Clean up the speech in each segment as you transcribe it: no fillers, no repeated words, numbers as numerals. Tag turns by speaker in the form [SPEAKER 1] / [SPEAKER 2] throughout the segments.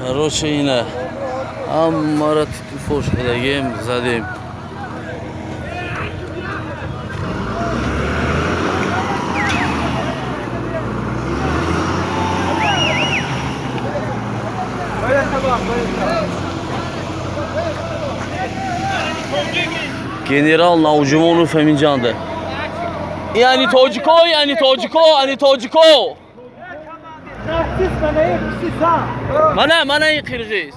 [SPEAKER 1] Короче, اینه همه را فوش کردیم زدیم. General Naucumonov Emincan'dı. Yani Tojiko. Mana iyi Kırgız.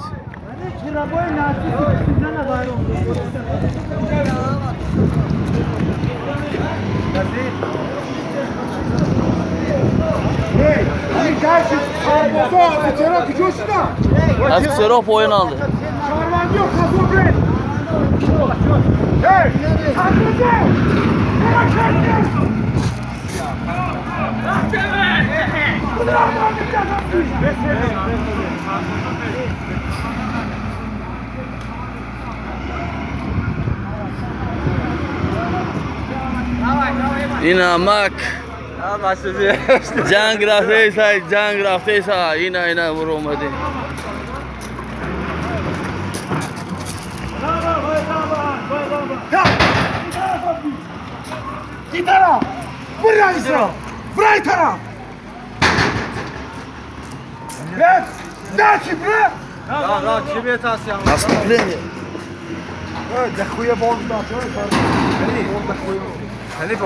[SPEAKER 1] Afserov oyun aldı. این امک جنگ رفته سا اینا برو اومده.
[SPEAKER 2] این طرف برای طرف نه چی بره نه چی بیت هست
[SPEAKER 1] اصلا پلنه
[SPEAKER 2] دخویه بال داد خیلی